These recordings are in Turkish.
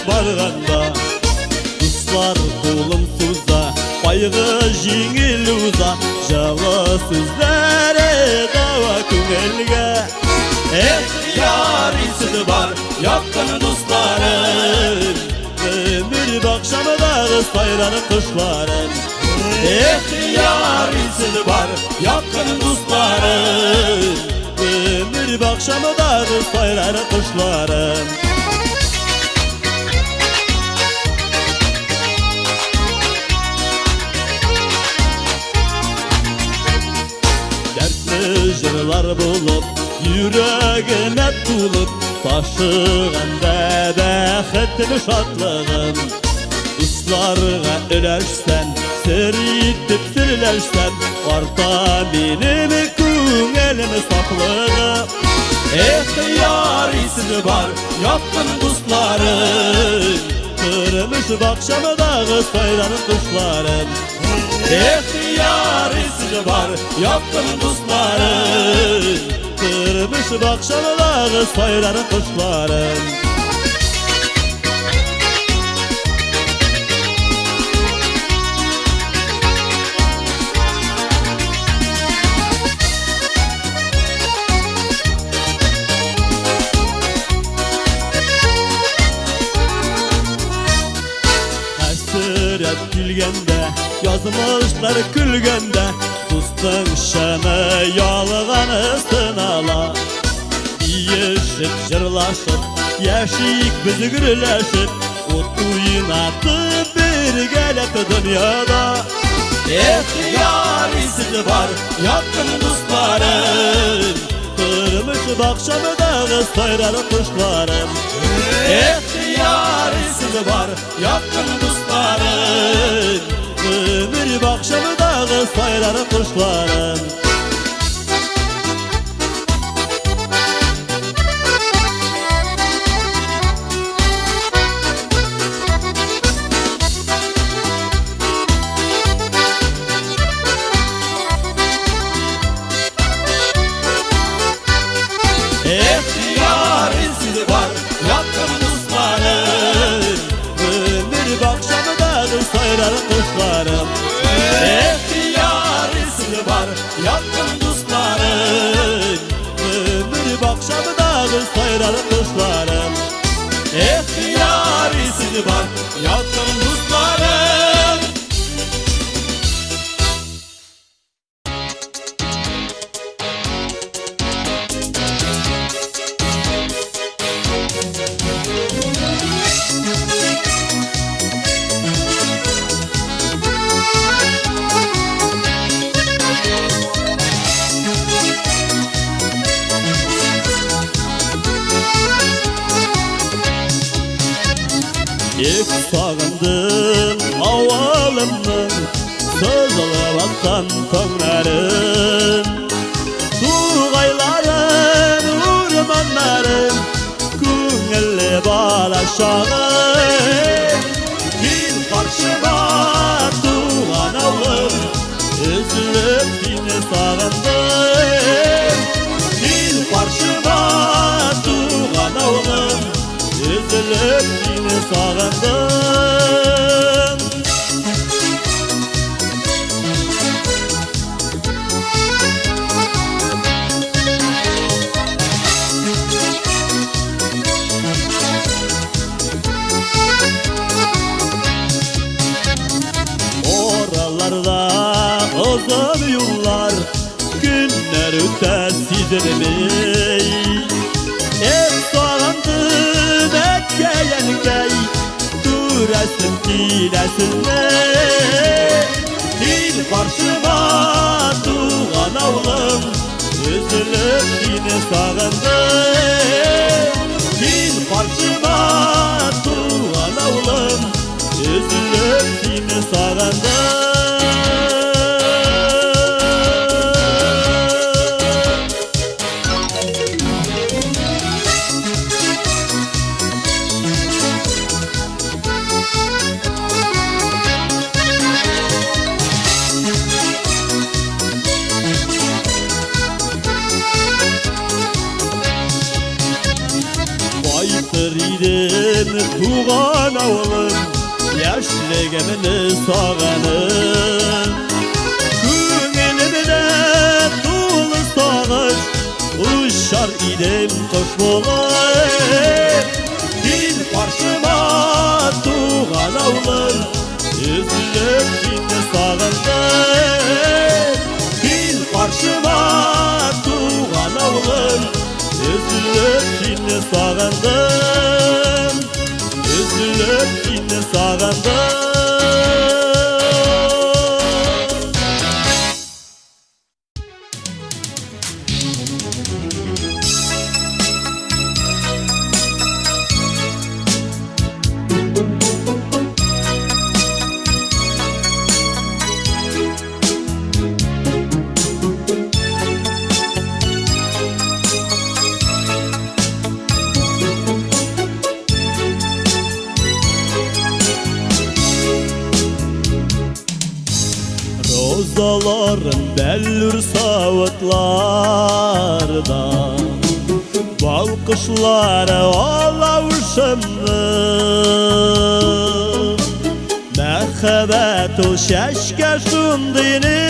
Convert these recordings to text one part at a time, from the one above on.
барғанда Құслар қолым суза, байғы жеңіл ұза Жылы сөздері дауа көңілге Яр исіді бар, яқын достарын Өмір бақшамыдағы сайраны құшларын Яр исіді бар, яқын достарын Өмір бақшамыдағы сайраны құшларын Жырлар болып, жүрегіме тұлып Ташығанда бәхеттің шатлығын Құсларға үләшсән, сыр етіп сүрләшсән Арта менің көңілім сақлығы Яр исіні бар, яқын құсларын Тұрмыш бақшамыдағы сайраны құшларын Яр исіні бар, яқын достарын Тұрмыш бақшамыдағы сайраны құшларын Әсірет күлгенде Yazmışlar külgende Dostun şəmə yalğanı sınala Yeşip jırlaşıp Yeşik bizi gürləşip O tuynatıp bir gələt dünyada Yar isi var yakın dostların Kırmış bakşamıдағы sayralı kuşların Yar isi var yakın dostların Ömür bakşamıдағы sayralı kuşların Yar izi var yakın dostların Ömür bakşamıдағы sayralı kuşların Yar izi var yakın dostların Ömür bakşamıдағы sayralı kuşların Yar izi var yakın dostların Sağındım avalımın Sözülüp atsan tönglerim Tuğayların, urmanların Köngülü balaşağım Bir karşıma tuğan avlım Üzülüp seni sağındım Bir karşıma tuğan avlım Üzülüp seni sağındım Oralarda uzun yollar Günler öter sizilmey Hep sağındım etkeyenkey Duresin dilesinme Dil karşıma tuğan avlım Üzülüp seni sağındım Dil karşıma tuğan avlım Üzülüp seni sağındım Baytır idim tuğan yüreğimini sağanım. Köngülümde dolu sağış, uçar idim kuş bulur. Gel karşıma tuğan avlım, üzülüp seni sağandım. Gel karşıma tuğan avlım, üzülüp seni sağandım. Üzülüp seni sağandım. Rozaların bellur savutlarda, bal kuşları alavuşumlu. Mehabbet ol şeşke şundinişke,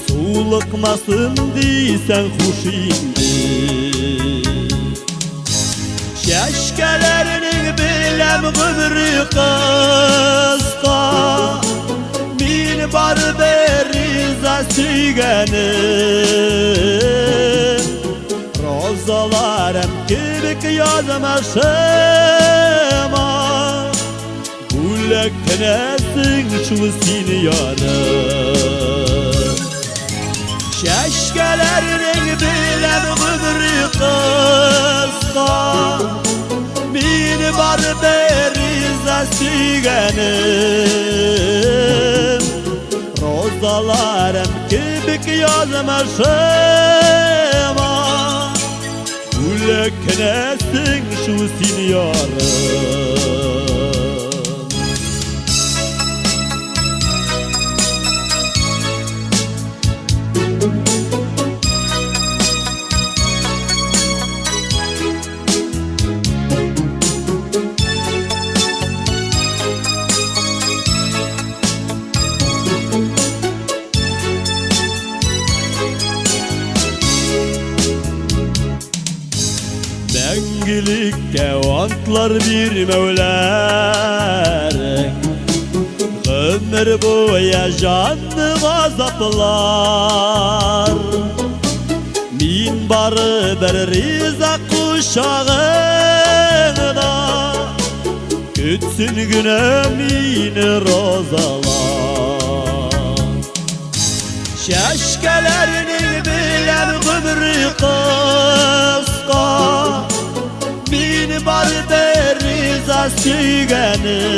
sulukmasın diysen hoş indi. Şeşkelerinin bilem gümrü kıska, min bar beriza sügenim. Rozalarım kibik yazmışıma, Güleknesin şu seni yarım. Şeşkelerinin bilem gümrü kıska, min bar beriza sügenim. Rozalarım kibik yazmışıma, Güleknesin şu seni yarım. Mengilikke antlar bir mevlerek, ömür boya canlı gazaplar. Min barı bir riza kuşağına, kütsün günemin rozalar. Şeşkelerinin bilen gümrü kıska, min bar beriza sügenim.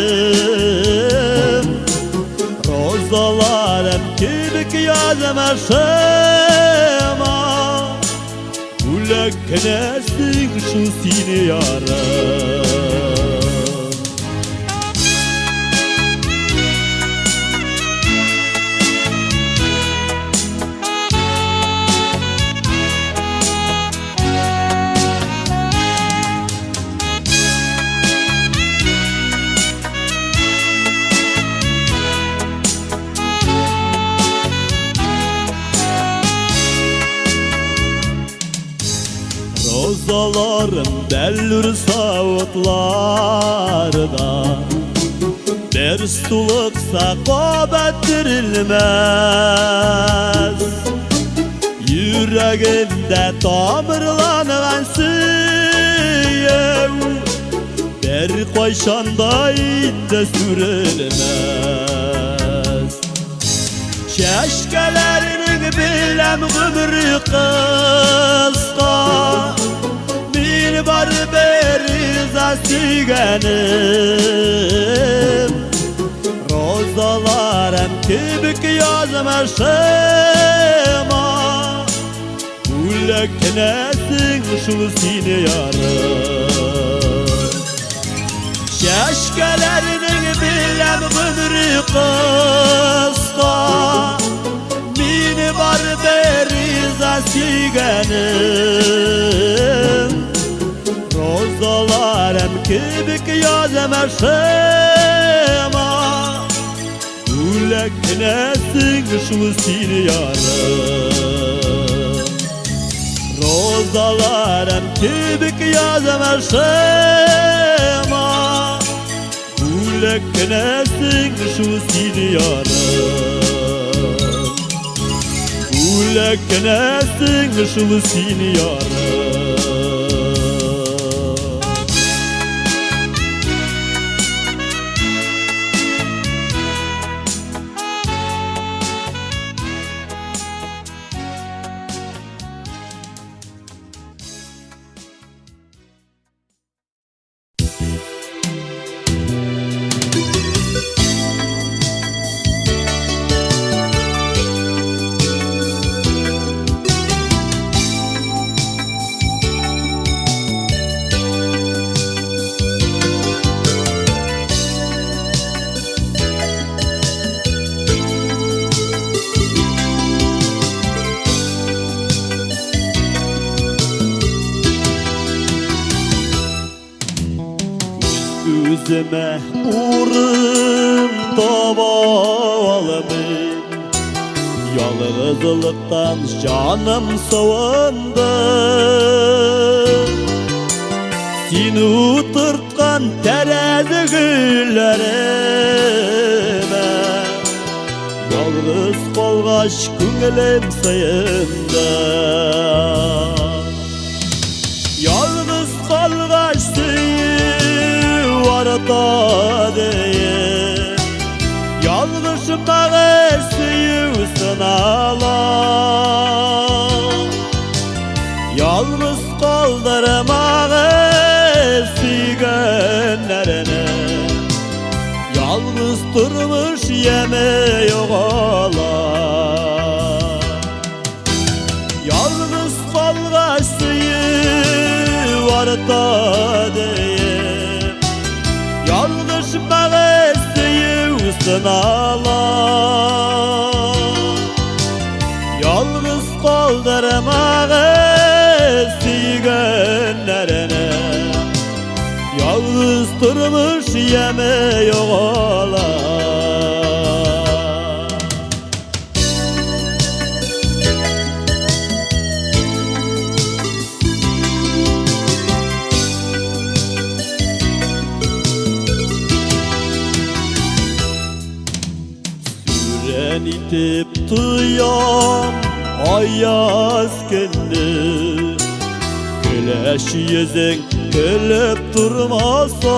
Rozalarım kibik yazmışıma, Güleknesin şu seni yarım. Rozalarım bellur savutlarda, bir suluksa kop ettirilmez. Yüreğimde tamirlanan süyev, bir koyşanda inde sürülmez. Şeşkelerinin bilem gümrü kıska, min bar beriza sügenim. Rozalarım kibik yazmışıma, Güleknesin şu seni yarım. Şeşkelerinin bilem gümrü kıska, min bar beriza sügenim. Rozalarım kibik yazem erşema Gülek nesin şu seni yarım Rozalarım kibik yazem erşema Gülek nesin şu seni yarım Gülek nesin şu seni yarım Üzüme uğrun tavalım Yalnızlıktan canım soğandı Seni uturtkan terazi güllerime Yalnız kolgaş küngelim sayında Yalnız kolgaş varda diye Yalnızıma geçtiğin ağlar Yalnız kaldırma geçti günlerine Yalnız durmuş yeme yok ağlar Yalnız kalgaçtığı varda diye Yalnızıma geçtiğin ağlar Yalnız kaldırma geçti günlerine Yalnız durmuş yeme yok ağlar Süren itip duyan ayaz günü Güleş yüzün gülüp durmasa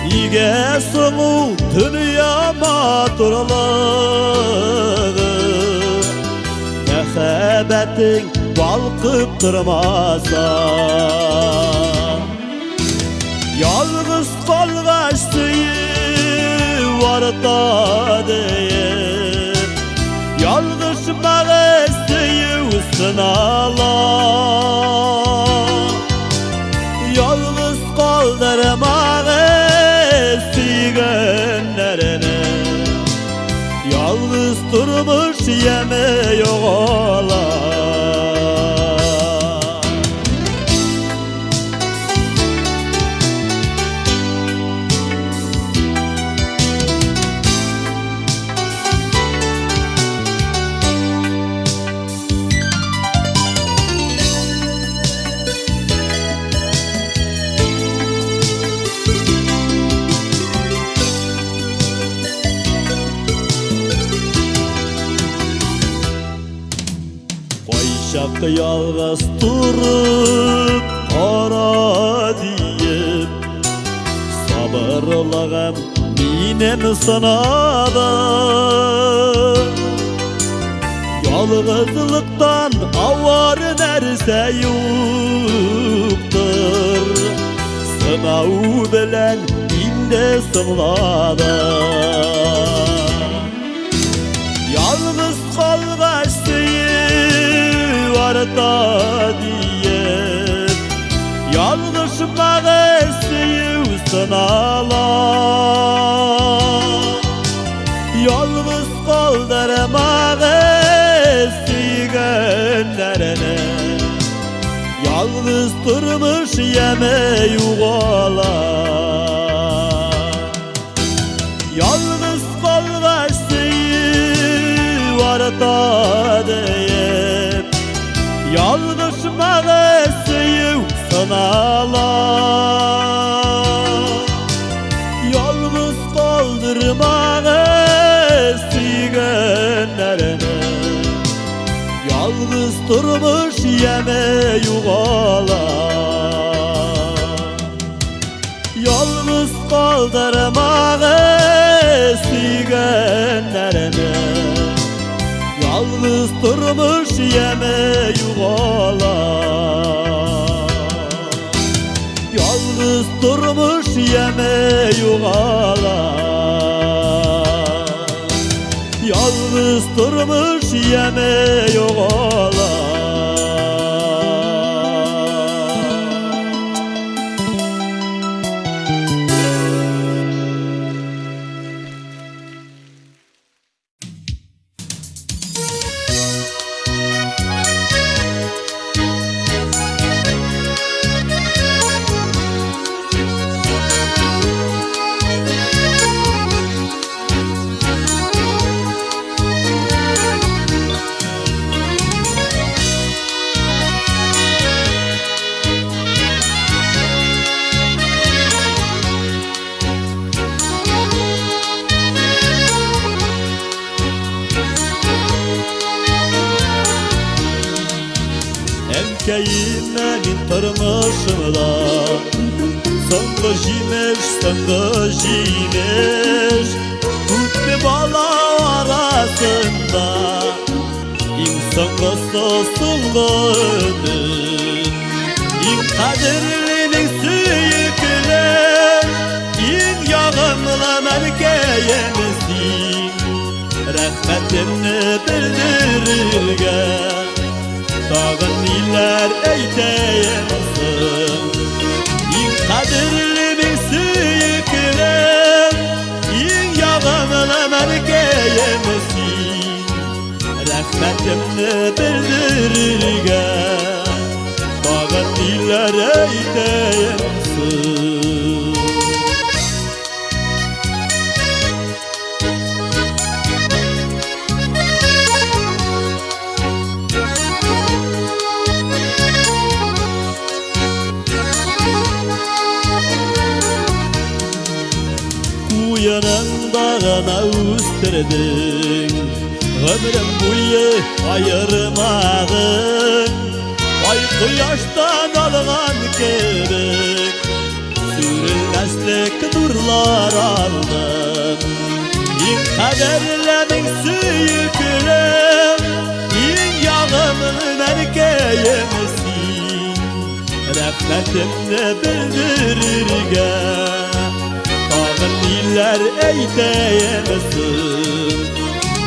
İge sonu dünyama durlağı Mehabetin balkıp durmasa Yalnız kalgaçtığı varda deyip Yalnızıma geçtiğin ağlar Yalnız kaldırma geçti günlerine Yalnız durmuş yeme yok ağlar Şak yalğız durup ara deyip Sabırlığım minem sınada Yalğızlıktan avar nerse yoktur Sınav bilen inde sınlada Yalnız kalgaçtığı varda deyip Yalnızıma geçtiğin ağlar Yalnız kaldırma geçti günlerine Yalnız yeme yuğalar. Yalnız kalverseyi var da deyip, yalnız mağeseyi sanalar. Yalnız kaldırma günlerine, yalnız durmuş yeme yuğalar. Yalnız kaldırma günlerine, yalnız durmuş yeme yuğalar. Yalnız durmuş yeme yuğalar. Yalnız durmuş yeme yuğalar. Emkeğimenin tırmışımda, sango jimeş, sango jimeş. Kutlu bala arasında, insan sosuluğunu, in kadirlinin süyükler, in yağımla merkeyemizin, rahmetini bildirirken. Dağın iller eyteyemezsin, in kadirlimin süyükler, in yağımla merkeyemezsin, rahmetimni bildirirken. Dağın iller eyteyemezsin. Uyanan dağına üstürdün, ömrüm boyu ayırmadın. Ay kıyaştan algan kebek, sürülmezlik nurlar aldın. İn kaderlemin süyükler, in yağımını merkeyemezsin, rahmetimni bildirirken. Dağın iller eyteyemezsin,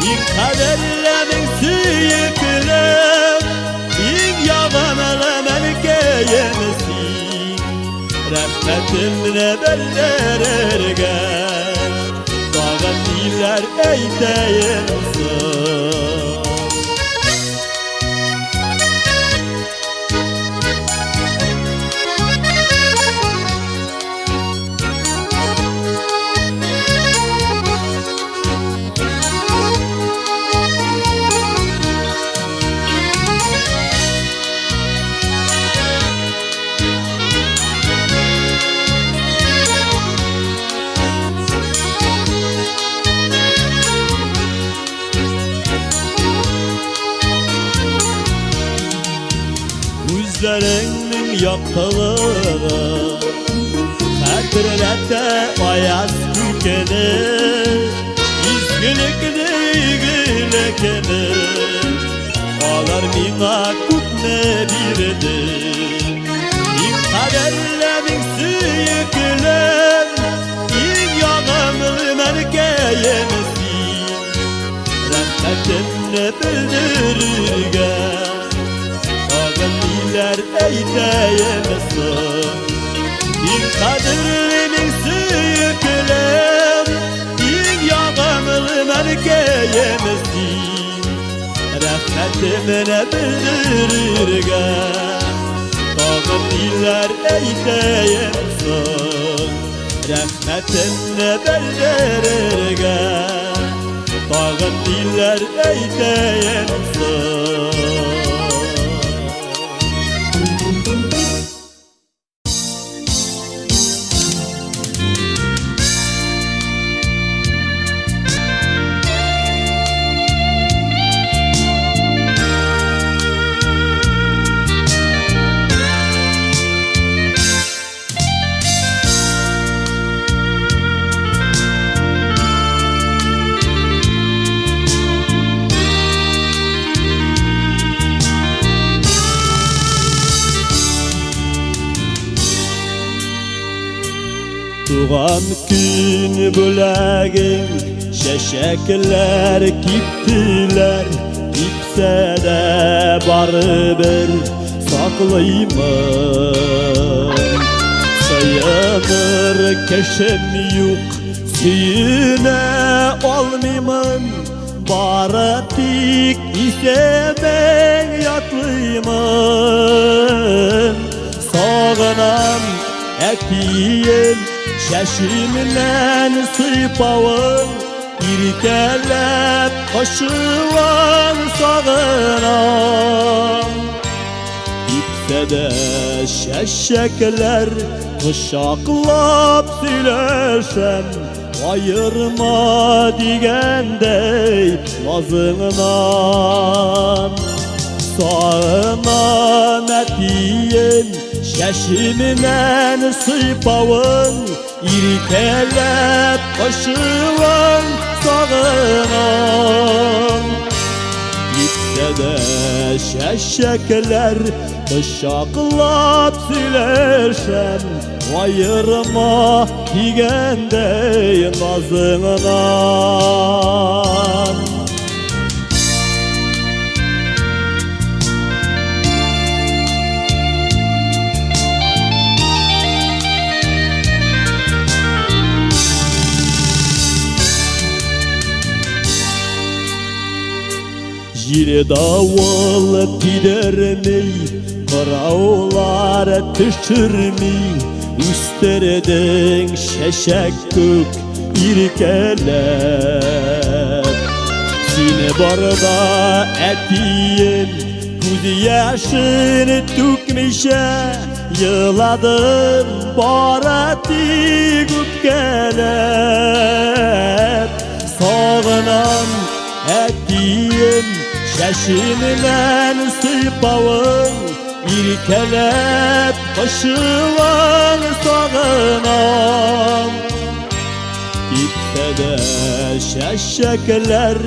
in kaderlemin süyükler, in yağımını merkeyemezsin, rahmetimni bildirirken. Dağın iller eyteyemezsin. Gözlerinin yaktalığı, hatırlatta ayaz ülkeni, izgilikni gülekeni. Ağlar bina kutne birdi, in kaderlemin süyükler, in yağımlı merkeyemezsin, rahmetimni bildirirken. Iller eyteyemezsin, in kadirlinin süyükler, in yağımlı merkeyemezsin, rahmetimni bildirirken. Tağın diller eydeyemsin Rahmetinle beldererge Tağın diller eydeyemsin Tuğan gün bülagin şeşekler gittiler Gitse de baribir saklayman Sayılır keşim yok Suyuna olmayman Baratik ise ben yatlayman Sağınan etiyim Şeşimden sıpavın İrkelep koşuvan sağınan Gitse de şeşekler Kuşaklap süleşen Ayırma digendey lazığından Sağınan etiyin Şeşimden sıpavın İrkelep koşuvan sağınan Gitse de şeşekler Kışaklap süleşen Ayırma digendey nazığından Jiri davul gidermey Kıravlar düşürmey Üsterdin şeşek kök irkelep Seni barda etiyin Göz yaşını tükmişe Yıladın barati güpkelep Sağınan etiyin Şeşimden sıpavın İrkelep koşuvan sağınan Gitse de şeşekler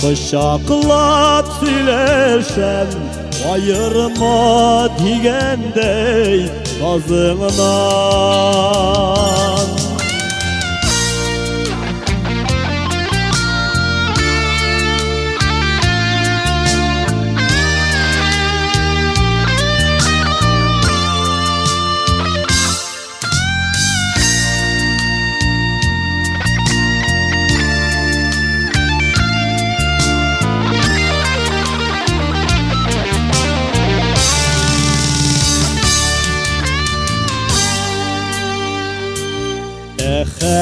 Kışaklap süleşen Ayırma digendey nazığından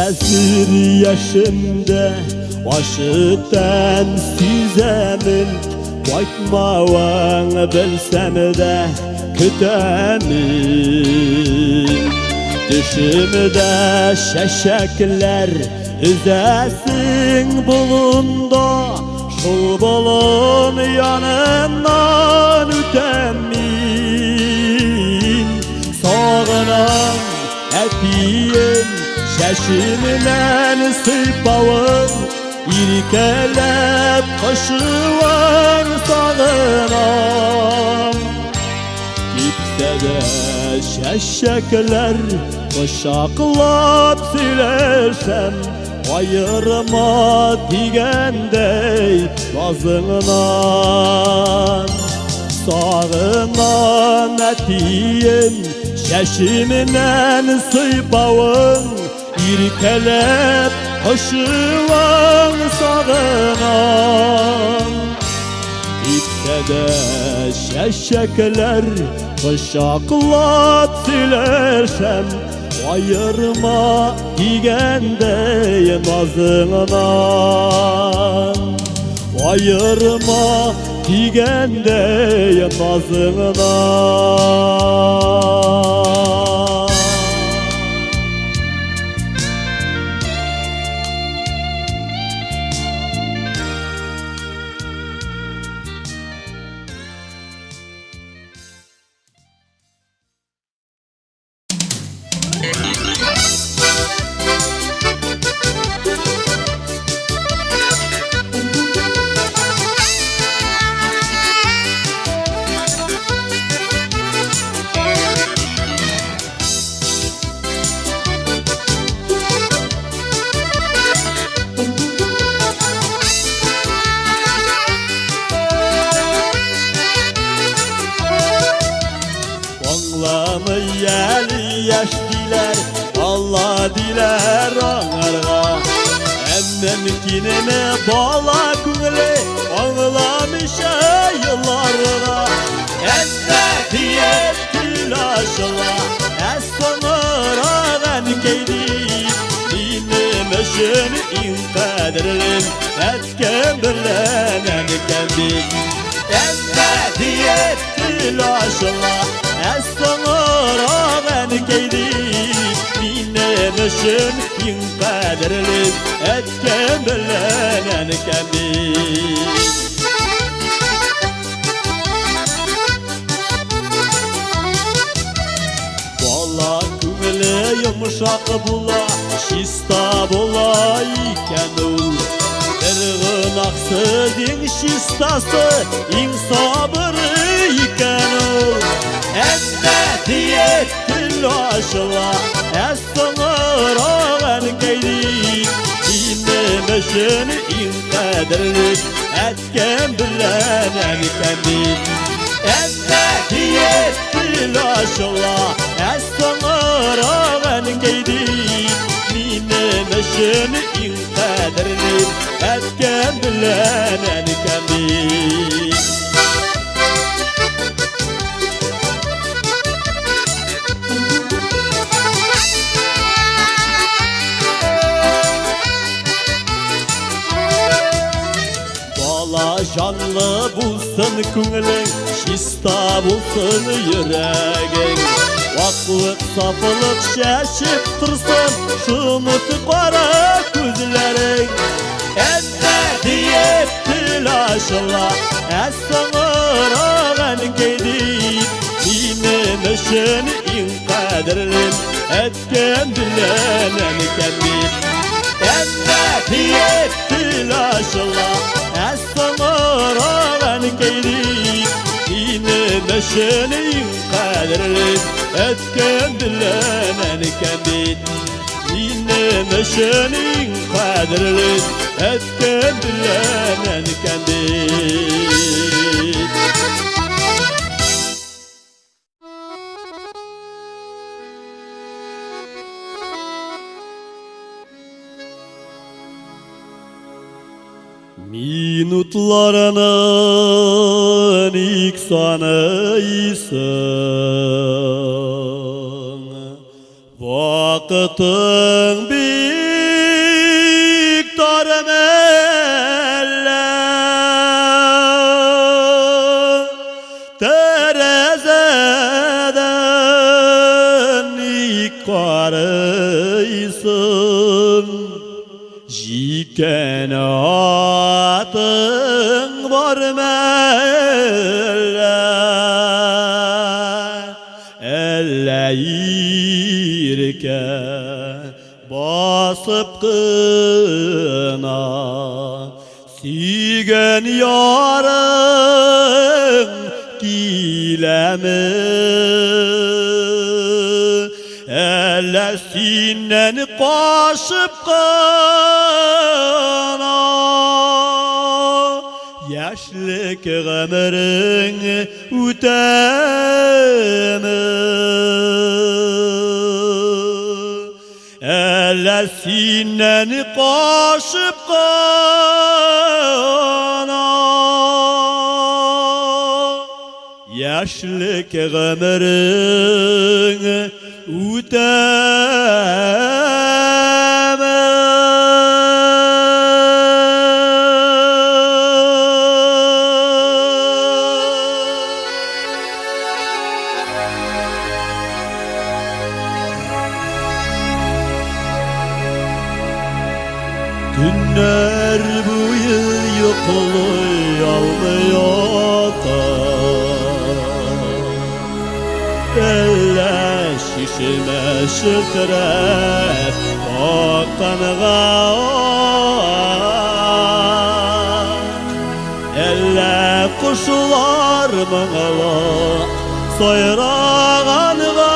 Hazır yaşımda başıdan süzemin Bakmavan bilsem de kütemin Düşümde şeşekler üzesin bulunda Şul bulun yanından ütemin Sağınan etiyin Şeşimden sıpavın İrkelep koşuvan sağınan Gitse de şeşekler Kuşaklap süleşen Ayırma digendey lazığından Sağınan etiyin Şeşimden sıpavın İrkelep koşuvan sağınan de şeşekler Kışaklap silersem ayırma digende nazından Ayırma digende nazından Bağlamı yeli yaş diler Allah diler anarga Emmemkinime bağla küngüle Ağlamışa yıllarga Emme diyet tilaşla Es sonradan keydi Benim için inkadirlim Etken birlenen kendim Emme diyet tilaşla Es sonradan keydi Benim için inkadirlim Etken birlenen kendim Valla küngüle yumuşak bula Şista bula iken ul Irgın aksızın şistası İn sabırı iken ul Emme diyet tilaşla Es sonradan keydi Benim için inkadirlim Etken birlenen kendim Emme diyet tilaşla Es sonradan keydi Benim için inkadirlim Etken birlenen kendim Canlı bulsun küngülün, şista bulsun yüreğin Vaklık safılık şaşıp dursun, şumut kara gözlerin Emme diyet tilaşla, es sonradan keydi Benim için inkadirlim, etken birlenen kendim Emme diyet tilaşla Es sonradan keydi Benim için inkadirlim Etken birlenen kendim Benim için inkadirlim Etken birlenen kendim Minutlarının ilk sanıysın Vakıtın büyük darmelle Terezeden ilk karıysın Jiken atın var melle Elleyirken basıp kına Sügen yarın dilemi Ellesinden kaşıp kına Yaşlık ömrün ütemi Ellesinden kaşıp kına yaşlık ömrün Günler boyu yokluyor da Elle şişime şırtırep Okanıga Elle kuşlar mıngılı Soyrağanıga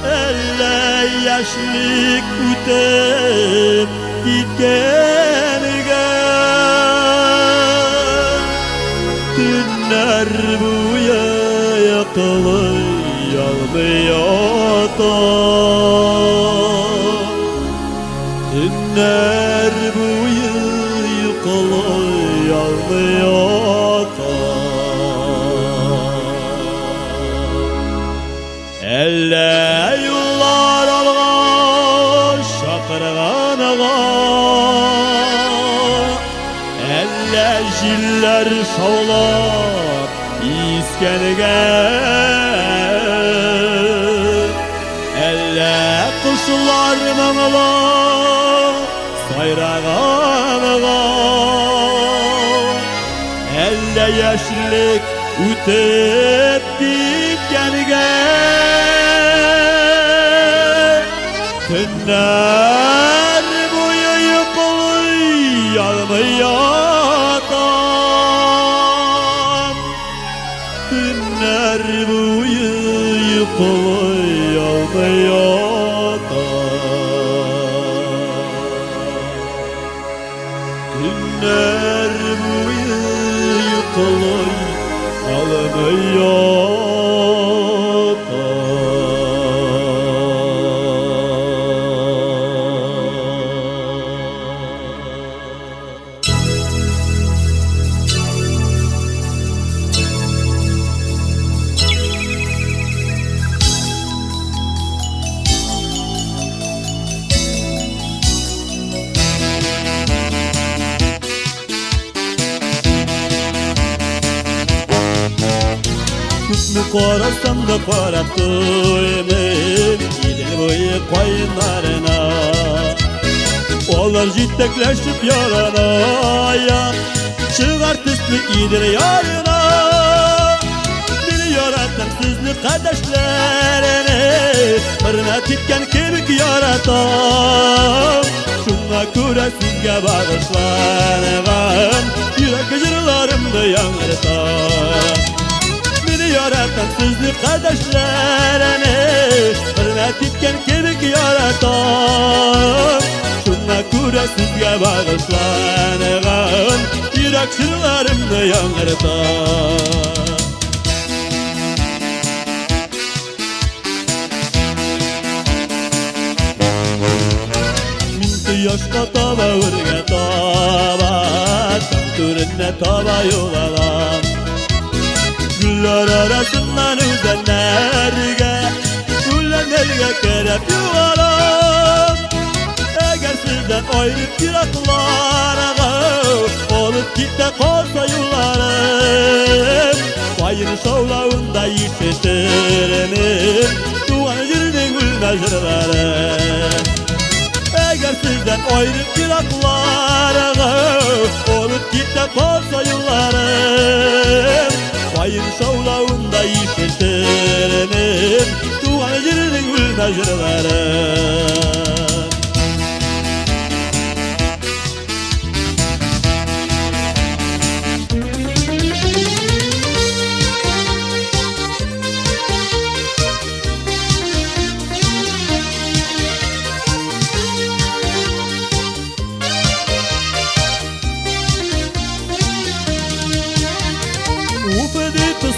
Elle yaşlık ütep gitkenige Günler boyu yıkılır yağmıyor da Günler boyu yıkılır yağmıyor da Elle yollar alğan şakırğanağa Elle jiller şavlap iskenige Elle kuşlar mağla sayrağanağa Elle yaşlık ütep gitkenige Günler boyu yıkılır yağmıyor da Günler boyu yıkılır yağmıyor da Günler boyu yıkılır yağmıyor Küsmü korasam da korattıyım Gidil boyu koyunlarına Onlar jittekleşip yarana Çıgar tüslü idir yarına Bir yaratan sizli kardeşlerini Hürmet etken kemik yaratan Şuna göre sizge bağışlanğan Yürek jırlarımdı yangırtan Yaratan sizli kardeşlerini Hürmet etken kemik yaratan Şuna göre sizge bağışlanğan Yürek sırlarımda yangırtan Minti yaşka taba ürge taba Tam türünne taba yolalan Güller arasından üzenlerge Güllenlerge kerep yuvalan Eğer sizden ayrıp yiraklara Olup gitte kolsa yollarım Bayır şovlavında işitirim Tuğan jirinin gülmezirlerim Eğer sizden ayrıp yiraklara Olup gitte kolsa yollarım Bayır şovlavında işitirim Tuğan jirinin gülmezirlerim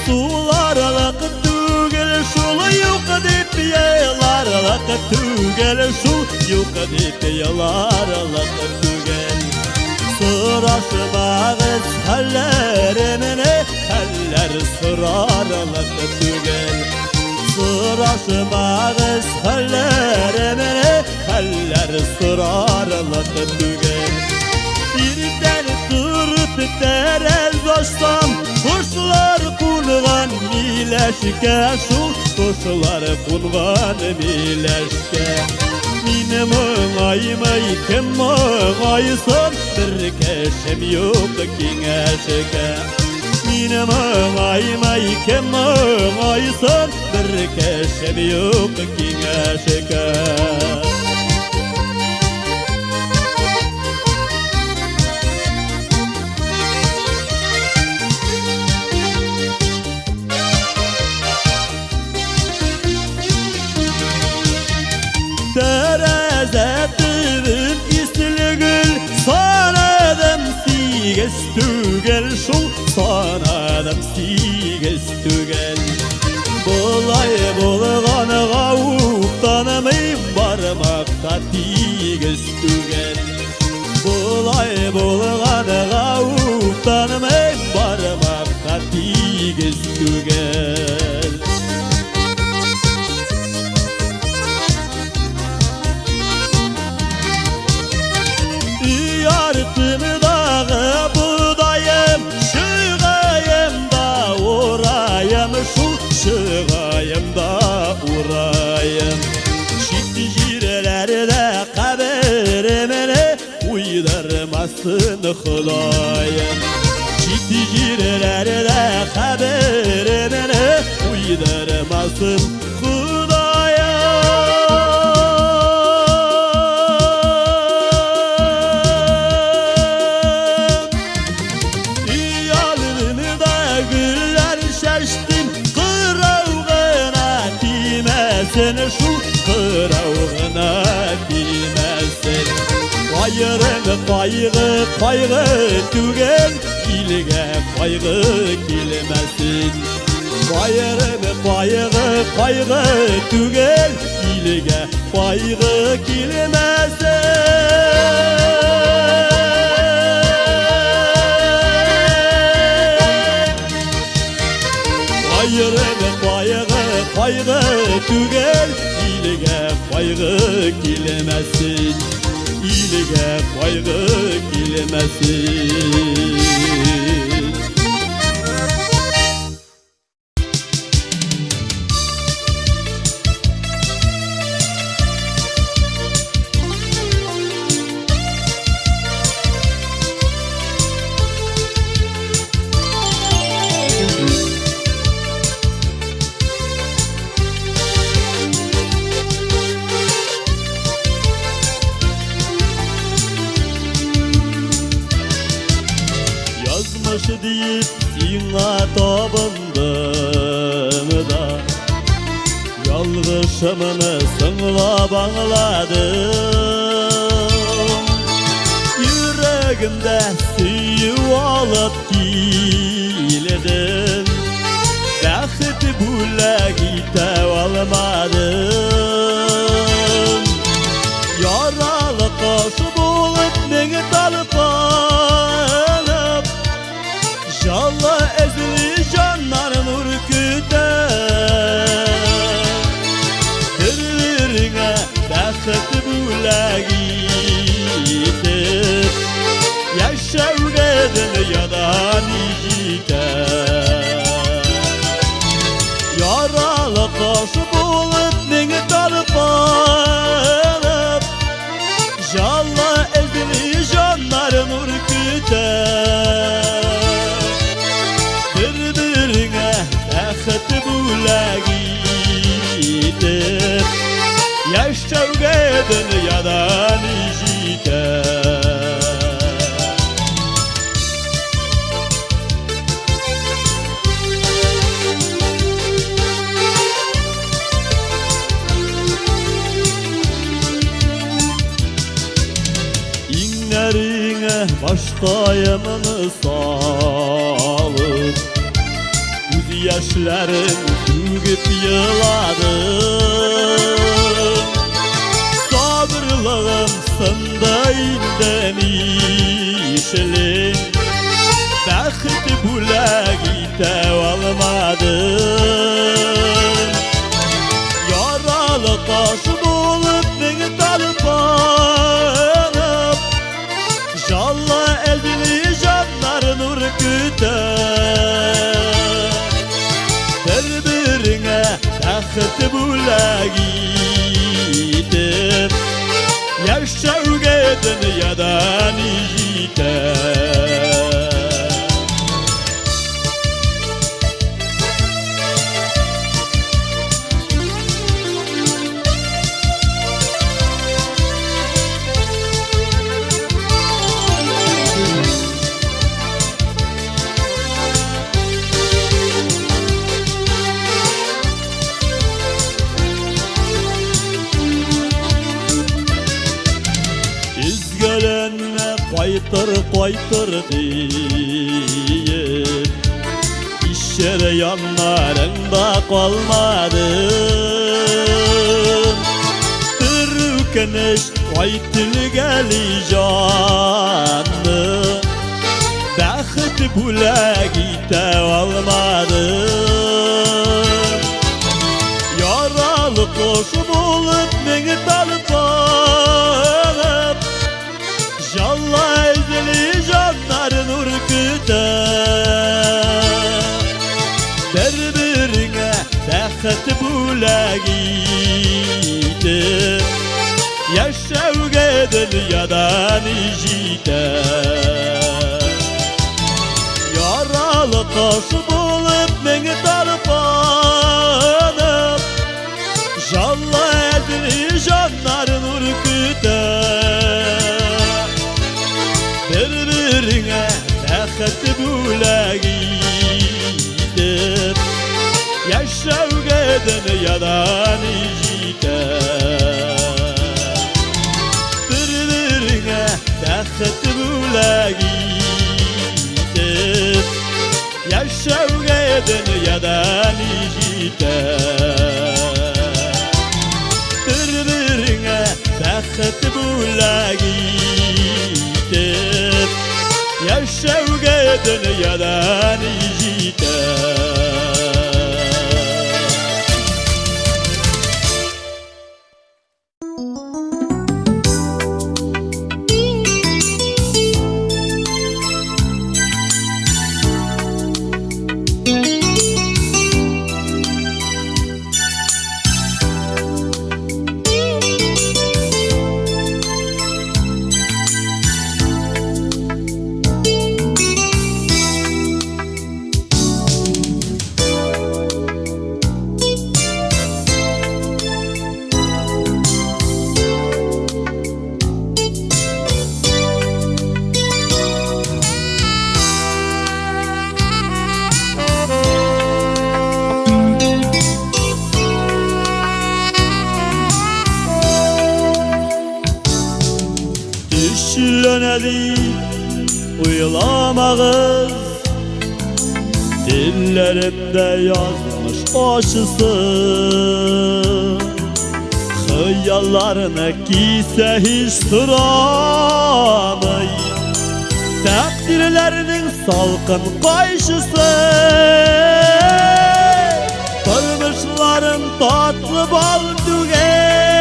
Sular alakıp tügel şul Yok edip yalar alakıp tügel şul Yok edip yalar alakıp tügel Sıraşmağız hallerimini, haller sırarlık tügel. Sıraşmağız hallerimini, haller sırarlık tügel. Birden durup terez açsam, kuşlar kungan mileşke, şul kuşlar kungan mileşke. Mine müngayımay kim müngayısın, bir keşem yok kengişke. Mine müngayımay kim müngayısın, bir keşem yok kengişke. Terezettin isligül, sanadım siges tügel, şul sanadım siges tügel. Bulay bulğanığa uqtanmayım, barmakta tiges tügel. Bulay bulğanığa uqtanmayım, barmakta tiges tügel. Yartımdağı budayım, şığayım da urayım, şul şığayım da urayım. Şitti jirlerde kaberimini uydurmasın Xudayım. Şitti jirlerde kaberimini uydurmasın seni şu kıravğına bilmezsin. Bayırın kaygı tügen, ilge kaygı kilmesin. Bayırın kaygı tügen, ilge kaygı kilmesin. Bayırın kaygı tügel, ilge kaygı kilmesin. İlge kaygı kilmesin. Deyip sina tabındım da, yalgışımını sınlap anladım. Yüreğimde süyüp alıp giledim, bəxt bule gitep almadım. Yaralı kaşı bulup beni talpanıp, Jalla ezli canlar nur küter. Dirine bəxt bule gitip, yaşavredin yadan iciter. Yaralı kaşı bulup beni talpanıp, Jalla ezli canlar nur küter. Bəxt bule gitip, yaşavredin yadan iciter. İnlerine başkayımını salıp, yaşlarım tügüp yıladım. Sabırlığım sında indemiş Koytur deyip İşere yanlarında kalmadım. Ürkeneş koytul geli canlı Bəxit bulagidə almadım. Yaralı qoşub olub məni talpalıb Jalla ezeli canların urkuda Bir-birinə bəxit bulagidə Yaşavga dünyadan ijide Yaralı taşıp olup meni tarpanıp Jalla edili canların urkuda Bir-birine bəxet bulagidip Yaşavga dünyadan ijide Bəxet bulagidip Yaşavga dünyadan ijide Bir-birine bəxet bulagidip Yaşavga dünyadan ijide Düşlenedi uyulamağız Dillerimde yazmış aşısı Hıyallarına giyse hiç duramay Takdirlerinin salkın kayşısı Kırmışlarım tatlı bal tügen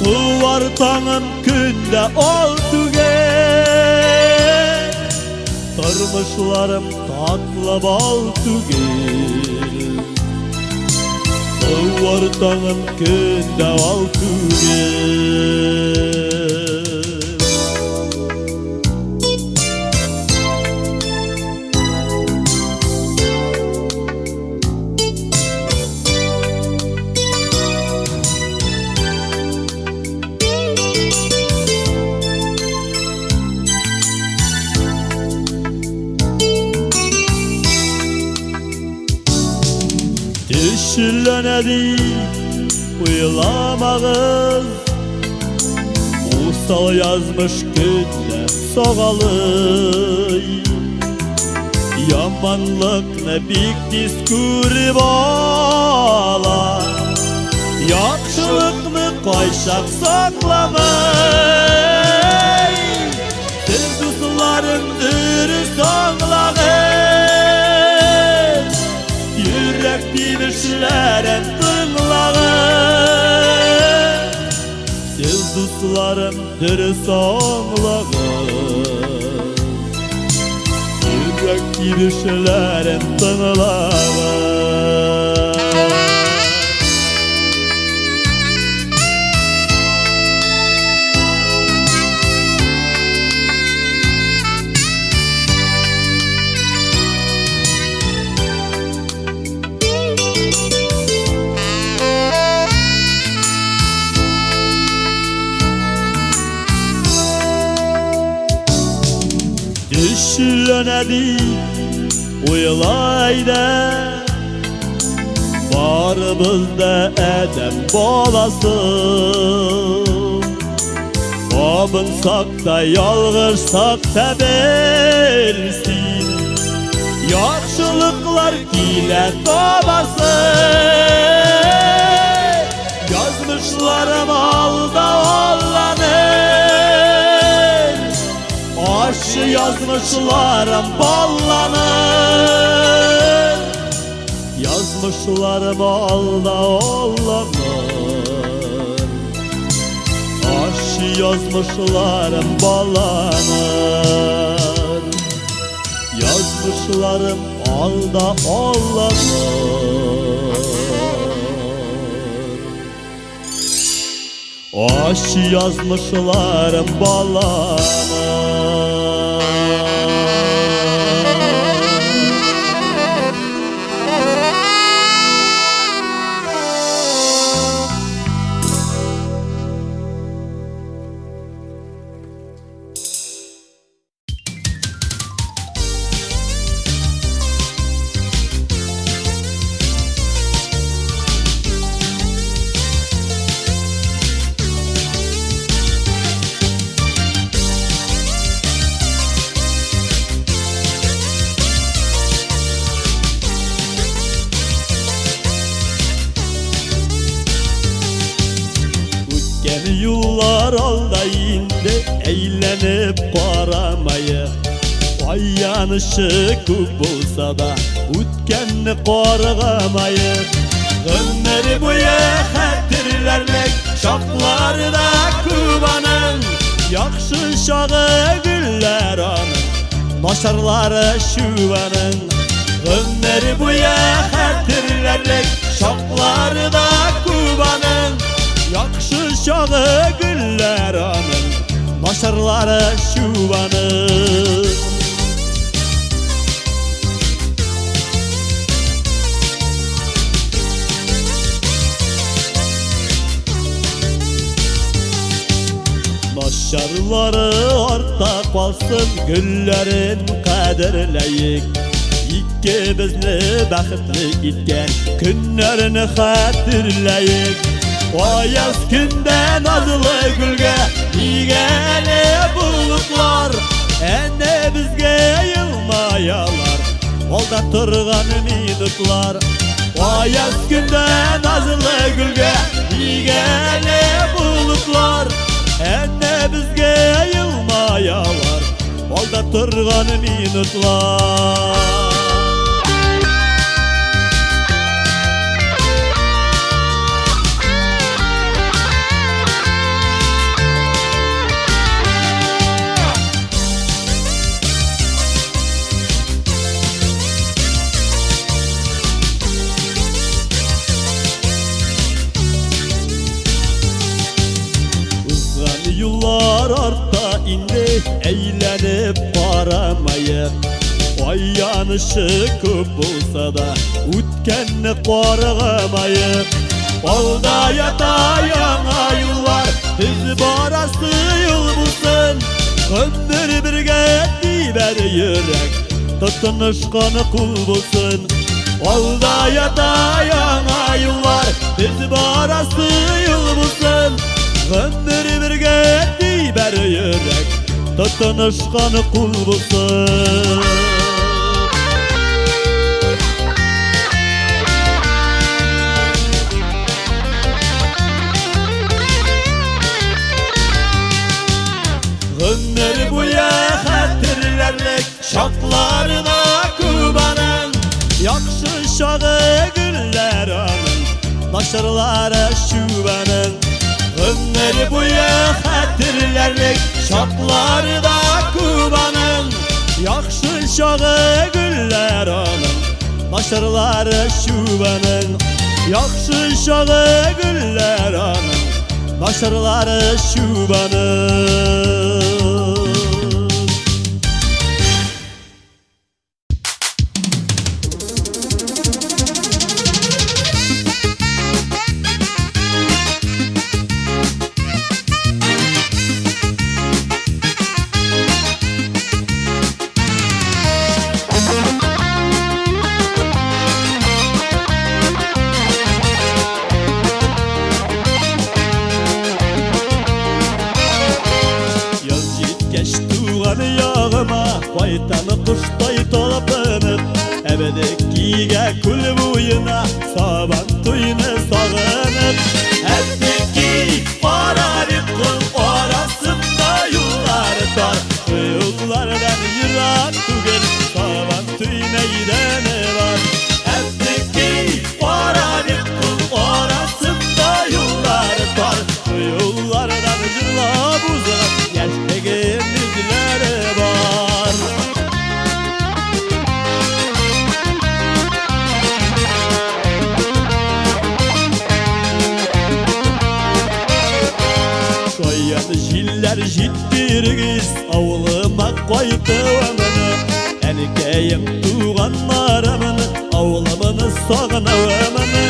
Tuvar tanım günde oldu gel Tırmışlarım tatlı bal tügel Tuvar tanım günde oldu gel Düşlenedi uyulamağız Usal yazmış günde soğalı Yamanlık ne bik diskuri bala Yakşılık mı koyşak saklamay Siz dostlarım dürüst anlağın Yürek demişlerin tınlağın Siz dostlarım dürüst anlağın Yürek demişlerin tınlağın Düşlenedi uyulayda Barımızda edem bolası Yabınsak da yalğırsak da bilsin, yaxşılıklar kile tobasın. Yazmışlarım alda allanır, aşı yazmışlarım ballanır. Yazmışlarım alda allanır, aşı yazmışlarım ballanır. Yazmışlarım alda allanır, aşı yazmışlarım ballanır. Ötken yıllar alda indi, eğlenip baramayı. Ay yanışı көп olsa da ötkenni qorgamayı. Ömür boyu xatirlerlik şaqlarda Kubanın, yaxşı şağı güller anın, naşarları şuvanın. Ömür boyu xatirlerlik şaqlarda Kubanın, yaxşı şağı güller anın, naşarları şuvanın. Naşarları arta kalsın, güllerin kadirleyik. İkimizni baxtli etken günlerini xatirleyik. Ayaz günde nazlı gülge yigeli bulutlar, ene bizge yılmayalar olda turgan minutlar. Ayaz günde nazlı gülge yigeli bulutlar, ene bizge yılmayalar olda turgan minutlar. Yıllar arta indi, eğlenip baramayı. Ay yanışı көп olsa da ötkenni qorgamayı. Alda yata yana yıllar, biz barası yıl bulsun. Ömür birge diber yürek, tutunuşkanı kul bulsun. Alda yata yana yıllar, biz barası yıl bulsun. Ömür birge diber yürek, tutunuşkanı kul bulsun. Ömür boyu xatirlerlik şaqlarına Kubanın, yaxşı şağı güller anın, naşırları şuvanın. Ömür boyu xatirlerlik şaqlarda Kubanın, yaxşı şağı güller anın, naşırları şuvanın. Yaxşı şağı güller anın, naşırları şuvanın. kul boyuna saban tuyunu sağınıp ettik Arabik kul arasında yollar tar yollardan yırak tugel saban tuy meydana var ettik Arabik kul arasında yollar tar yollardan yırlap uzak yaştagin izleri var. Jiller jittirgiz avlıma koydu ömünü erkeğim tuğanlarımın avlamını sağına ömünü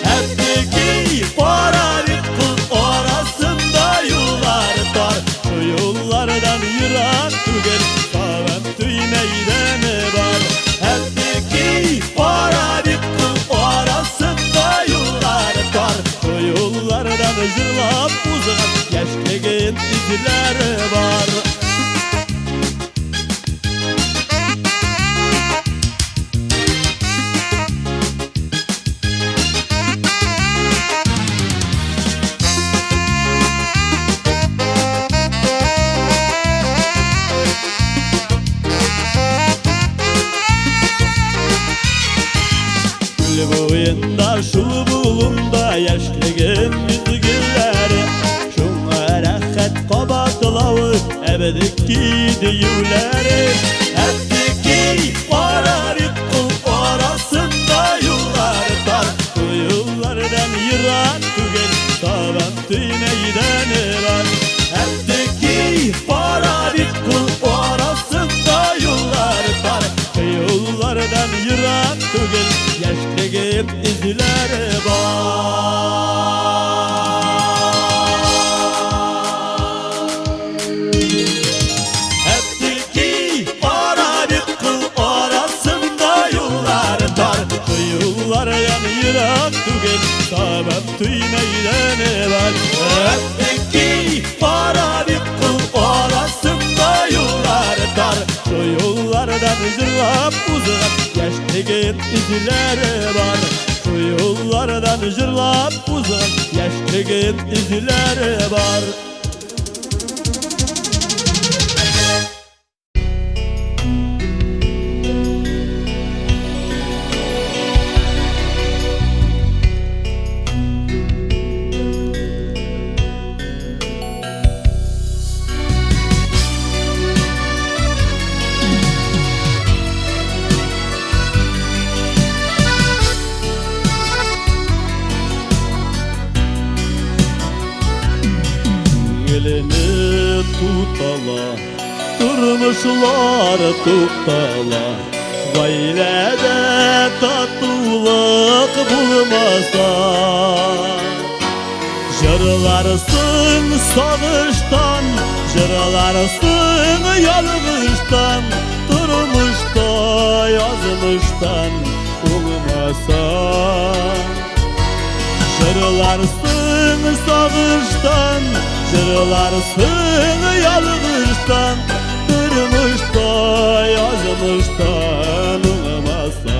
hepteki Arabik kul arasında yollar tar şu yollardan yırak tugel sağım tüy meydana var hepteki Arabik kul arasında yollar tar şu yollardan yırlap uzak yaştagin izleri var. Gül boyunda şul bulunda yaştagin izgilleri şuna rahat qabatlağı ebedeki deyuleri hepteki Arabik kul arasında yollar tar bu yollardan yırak tugel saban tüy meydana var hepteki Arabik kul arasında yollar tar yollardan yırak tugel yaştagin izleri var. Yırak tugel saban tüy meydana var hepteki Arabik kul arasında yollar tar şu yollardan yırlap uzak yaştagin izleri var şu yollardan yırlap uzak yaştagin izleri var. Elini tutala, durmuşlar tuttala gayrede tatlılık bulmasa jırlarsın sağıştan, jırlarsın yalgıştan durmuşta yazmıştan bulmasa jırlarsın sağıştan jırlarsın yalgıştan durmuşta yazmıştan olmasa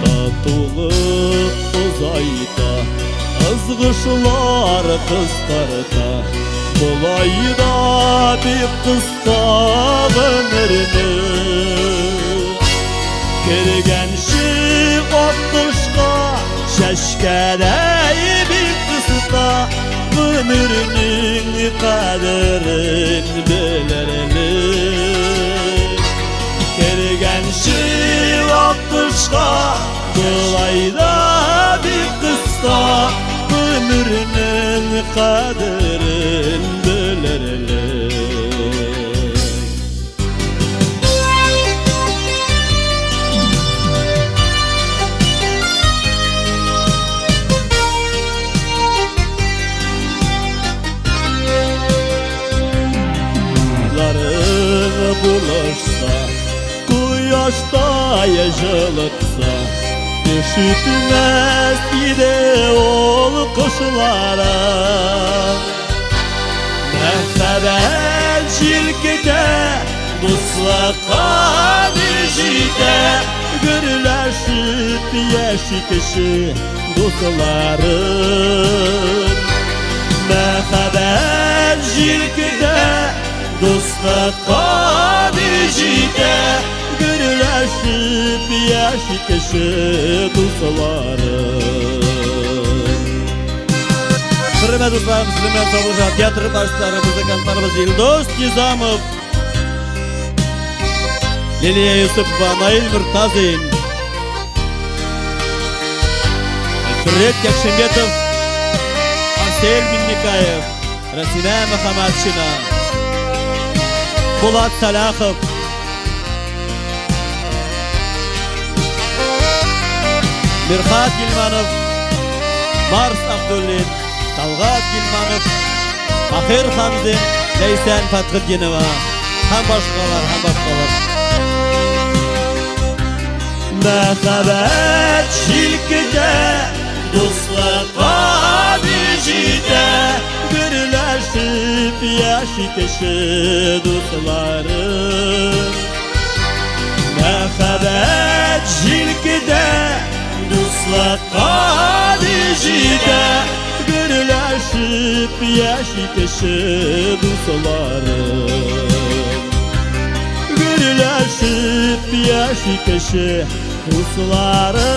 tatılıq uzayda ızgışlar kıstarda bulayda bir kısta ömrünü Kergenşi ottuşka şeşkedey bir kısta ömrünün kaderin bilerli Kergenşi ottuşka bulayda bir kısta ömrünün kaderin bilerli Bulaşsa, kuyaşta yaşılıksa Üşütmez idi ol kuşlara Mehbel çilkide Dusla dişide Gürleşip yeşikişi dostlarım Mehbel çilkide Dusla dişide Gürleşip yeşikişi dostlarım Hürmet dostlarım, sizden savuşa tiyatr başları, muzikantlarımız Yildoz Nizamov, Liliya Yusupova, Nail Murtazin, Fred Yakşembetov, Arsel Minnikayev, Rasina Muhammadshina, Bulat Salakhov, Mirhat Gilmanov, Mars Abdullin, Talgat Gilmanov, Ahir Hamzin, Leysen Fathidinova, ham başkalar. Mehbet şilkide, dostlar dişide, birleşip yaşikişi dostlarım. Mehbet şilkide, dostlar dişide, birleşip yaşikişi dostlarım. Birleşip yaşikişi dostlarım.